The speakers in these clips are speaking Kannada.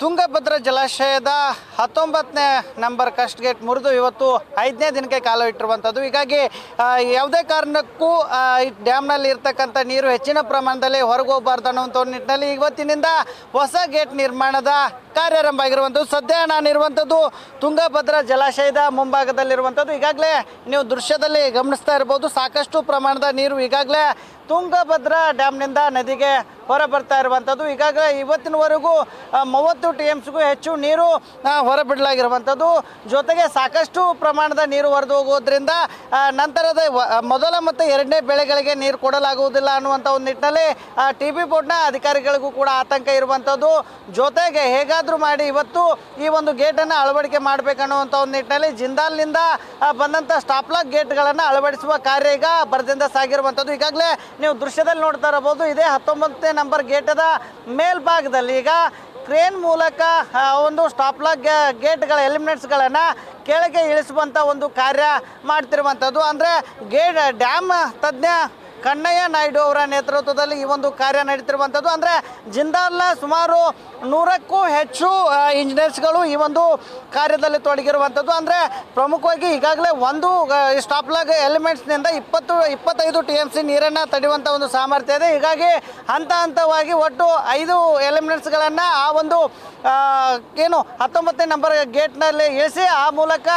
ತುಂಗಭದ್ರಾ ಜಲಾಶಯದ 19ನೇ ನಂಬರ್ ಕಸ್ಟ್ ಗೇಟ್ ಮುರಿದು ಇವತ್ತು 5ನೇ ದಿನಕ್ಕೆ ಕಾಲ ಇಟ್ಟಿರುವಂಥದ್ದು. ಹೀಗಾಗಿ ಯಾವುದೇ ಕಾರಣಕ್ಕೂ ಈ ಡ್ಯಾಮ್ನಲ್ಲಿ ಇರ್ತಕ್ಕಂಥ ನೀರು ಹೆಚ್ಚಿನ ಪ್ರಮಾಣದಲ್ಲಿ ಹೊರಗೆ ಹೋಗಬಾರ್ದು ಅನ್ನುವಂಥ ನಿಟ್ಟಿನಲ್ಲಿ ಇವತ್ತಿನಿಂದ ಹೊಸ ಗೇಟ್ ನಿರ್ಮಾಣದ ಕಾರ್ಯಾರಂಭ ಆಗಿರುವಂಥದ್ದು. ಸದ್ಯ ನಾನಿರುವಂಥದ್ದು ತುಂಗಭದ್ರಾ ಜಲಾಶಯದ ಮುಂಭಾಗದಲ್ಲಿರುವಂಥದ್ದು. ಈಗಾಗಲೇ ನೀವು ದೃಶ್ಯದಲ್ಲಿ ಗಮನಿಸ್ತಾ ಇರ್ಬೋದು, ಸಾಕಷ್ಟು ಪ್ರಮಾಣದ ನೀರು ಈಗಾಗಲೇ ತುಂಗಭದ್ರಾ ಡ್ಯಾಮ್ನಿಂದ ನದಿಗೆ ಹೊರ ಬರ್ತಾ ಇರುವಂಥದ್ದು. ಈಗಾಗಲೇ ಇವತ್ತಿನವರೆಗೂ 30 TMCಗೂ ಹೆಚ್ಚು ನೀರು ಹೊರಬಿಡಲಾಗಿರುವಂಥದ್ದು. ಜೊತೆಗೆ ಸಾಕಷ್ಟು ಪ್ರಮಾಣದ ನೀರು ಹೊರದು ಹೋಗೋದ್ರಿಂದ ನಂತರದ ಮೊದಲ ಮತ್ತು ಎರಡನೇ ಬೆಳೆಗಳಿಗೆ ನೀರು ಕೊಡಲಾಗುವುದಿಲ್ಲ ಅನ್ನುವಂಥ ಒಂದು ನಿಟ್ಟಿನಲ್ಲಿ TB ಬೋರ್ಡ್ನ ಅಧಿಕಾರಿಗಳಿಗೂ ಕೂಡ ಆತಂಕ ಇರುವಂಥದ್ದು. ಜೊತೆಗೆ ಹೇಗಾದರೂ ಮಾಡಿ ಇವತ್ತು ಈ ಒಂದು ಗೇಟನ್ನು ಅಳವಡಿಕೆ ಮಾಡಬೇಕನ್ನುವಂಥ ಒಂದು ನಿಟ್ಟಿನಲ್ಲಿ ಜಿಂದಾಲ್ನಿಂದ ಬಂದಂಥ ಸ್ಟಾಪ್ಲಾಕ್ ಗೇಟ್ಗಳನ್ನು ಅಳವಡಿಸುವ ಕಾರ್ಯ ಈಗ ಭರದಿಂದ ಸಾಗಿರುವಂಥದ್ದು. ಈಗಾಗಲೇ ನೀವು ದೃಶ್ಯದಲ್ಲಿ ನೋಡ್ತಾ ಇರಬಹುದು, ಇದೇ 19ನೇ ನಂಬರ್ ಗೇಟದ ಮೇಲ್ಭಾಗದಲ್ಲಿ ಈಗ ಕ್ರೇನ್ ಮೂಲಕ ಒಂದು ಸ್ಟಾಪ್ಲಾಕ್ ಗೇಟ್ಗಳ ಎಲಿಮೆಂಟ್ಸ್ಗಳನ್ನು ಕೆಳಗೆ ಇಳಿಸುವಂಥ ಒಂದು ಕಾರ್ಯ ಮಾಡ್ತಿರುವಂಥದ್ದು. ಅಂದರೆ ಡ್ಯಾಮ್ ತಜ್ಞ ಕಣ್ಣಯ್ಯ ನಾಯ್ಡು ಅವರ ನೇತೃತ್ವದಲ್ಲಿ ಈ ಒಂದು ಕಾರ್ಯ ನಡೀತಿರುವಂಥದ್ದು. ಅಂದರೆ ಜಿಂದಾಲ್ನ ಸುಮಾರು 100ಕ್ಕೂ ಹೆಚ್ಚು ಇಂಜಿನಿಯರ್ಸ್ಗಳು ಈ ಒಂದು ಕಾರ್ಯದಲ್ಲಿ ತೊಡಗಿರುವಂಥದ್ದು. ಅಂದರೆ ಪ್ರಮುಖವಾಗಿ ಈಗಾಗಲೇ ಒಂದು ಸ್ಟಾಪ್ಲಾಗ್ ಎಲಿಮೆಂಟ್ಸ್ನಿಂದ 25 TMC ನೀರನ್ನು ತಡೆಯುವಂಥ ಒಂದು ಸಾಮರ್ಥ್ಯ ಇದೆ. ಹೀಗಾಗಿ ಹಂತ ಹಂತವಾಗಿ ಒಟ್ಟು 5 ಎಲಿಮೆಂಟ್ಸ್ಗಳನ್ನು ಆ ಒಂದು ಏನು 19ನೇ ನಂಬರ್ ಗೇಟ್ನಲ್ಲಿ ಇಳಿಸಿ ಆ ಮೂಲಕ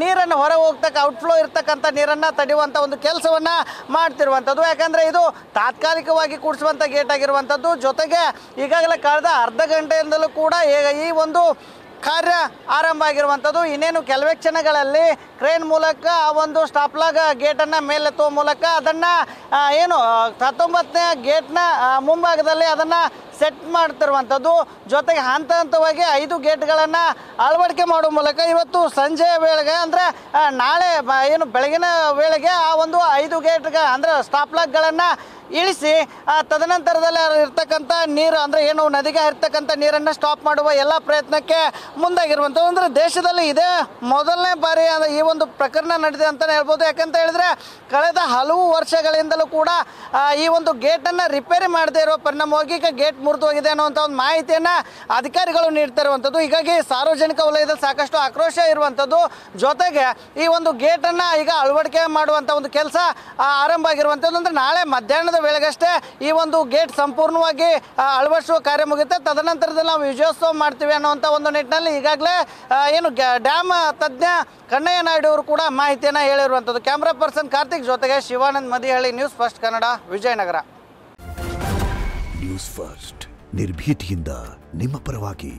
ನೀರನ್ನು ಹೊರಗೆ ಹೋಗ್ತಕ್ಕ ಔಟ್ಫ್ಲೋ ಇರ್ತಕ್ಕಂಥ ನೀರನ್ನು ತಡೆಯುವಂಥ ಒಂದು ಕೆಲಸವನ್ನು ಮಾಡ್ತಿರುವಂಥದ್ದು. ಯಾಕಂದರೆ ಇದು ತಾತ್ಕಾಲಿಕವಾಗಿ ಕೂಡಿಸುವಂಥ ಗೇಟ್ ಆಗಿರುವಂಥದ್ದು. ಜೊತೆಗೆ ಈಗಾಗಲೇ ಕಳೆದ ಅರ್ಧ ಗಂಟೆಯಿಂದಲೂ ಕೂಡ ಈ ಒಂದು ಕಾರ್ಯ ಆರಂಭ ಆಗಿರುವಂಥದ್ದು. ಇನ್ನೇನು ಕೆಲವೇ ಕ್ಷಣಗಳಲ್ಲಿ ಕ್ರೇನ್ ಮೂಲಕ ಆ ಒಂದು ಸ್ಟಾಪ್ಲಾಗ್ ಗೇಟನ್ನು ಮೇಲೆತ್ತುವ ಮೂಲಕ ಅದನ್ನು ಏನು 19ನೇ ಗೇಟ್ನ ಮುಂಭಾಗದಲ್ಲಿ ಅದನ್ನು ಸೆಟ್ ಮಾಡ್ತಿರುವಂಥದ್ದು. ಜೊತೆಗೆ ಹಂತ ಹಂತವಾಗಿ 5 ಗೇಟ್ಗಳನ್ನು ಅಳವಡಿಕೆ ಮಾಡುವ ಮೂಲಕ ಇವತ್ತು ಸಂಜೆಯ ವೇಳೆಗೆ ಅಂದರೆ ನಾಳೆ ಏನು ಬೆಳಗಿನ ವೇಳೆಗೆ ಆ ಒಂದು 5 ಗೇಟ್ಗೆ ಅಂದರೆ ಸ್ಟಾಪ್ಲಾಗ್ಗಳನ್ನು ಇಳಿಸಿ ತದನಂತರದಲ್ಲಿ ಇರ್ತಕ್ಕಂಥ ನೀರು ಅಂದರೆ ಏನು ನದಿಗೆ ಇರ್ತಕ್ಕಂಥ ನೀರನ್ನು ಸ್ಟಾಪ್ ಮಾಡುವ ಎಲ್ಲ ಪ್ರಯತ್ನಕ್ಕೆ ಮುಂದಾಗಿರುವಂಥದ್ದು. ಅಂದರೆ ದೇಶದಲ್ಲಿ ಇದೇ ಮೊದಲನೇ ಬಾರಿ ಈ ಒಂದು ಪ್ರಕರಣ ನಡೆದಿದೆ ಅಂತಲೇ ಹೇಳ್ಬೋದು. ಯಾಕಂತ ಹೇಳಿದ್ರೆ ಕಳೆದ ಹಲವು ವರ್ಷಗಳಿಂದಲೂ ಕೂಡ ಈ ಒಂದು ಗೇಟನ್ನು ರಿಪೇರಿ ಮಾಡದೇ ಇರೋ ಪರಿಣಾಮವಾಗಿ ಈಗ ಗೇಟ್ ಮುರಿದು ಹೋಗಿದೆ ಅನ್ನುವಂಥ ಒಂದು ಮಾಹಿತಿಯನ್ನು ಅಧಿಕಾರಿಗಳು ನೀಡ್ತಾ ಇರುವಂಥದ್ದು. ಹೀಗಾಗಿ ಸಾರ್ವಜನಿಕ ವಲಯದಲ್ಲಿ ಸಾಕಷ್ಟು ಆಕ್ರೋಶ ಇರುವಂಥದ್ದು. ಜೊತೆಗೆ ಈ ಒಂದು ಗೇಟನ್ನು ಈಗ ಅಳವಡಿಕೆ ಮಾಡುವಂಥ ಒಂದು ಕೆಲಸ ಆರಂಭ ಆಗಿರುವಂಥದ್ದು. ಅಂದರೆ ನಾಳೆ ಮಧ್ಯಾಹ್ನದ ವೇಳೆಗಷ್ಟೇ ಈ ಒಂದು ಗೇಟ್ ಸಂಪೂರ್ಣವಾಗಿ ಅಳವಡಿಸುವ ಕಾರ್ಯ ಮುಗಿಯುತ್ತೆ. ತದನಂತರದಲ್ಲಿ ನಾವು ವಿಜಯೋತ್ಸವ ಮಾಡ್ತೀವಿ ಅನ್ನುವಂಥ ಒಂದು ನಿಟ್ಟಿನಲ್ಲಿ ಈಗಾಗಲೇ ಏನು ಡ್ಯಾಮ್ ತಜ್ಞ ಕಣ್ಣಯ್ಯ ನಾಯ್ಡು ಅವರು ಕೂಡ ಮಾಹಿತಿಯನ್ನು ಹೇಳಿರುವಂಥದ್ದು. ಕ್ಯಾಮ್ರಾ ಪರ್ಸನ್ ಕಾರ್ತಿಕ್ ಜೊತೆಗೆ Shivanand Madihalli, news first Kannada, Vijayanagara. News first ನಿರ್ಭೀತಿಯಿಂದ ನಿಮ್ಮ ಪರವಾಗಿ.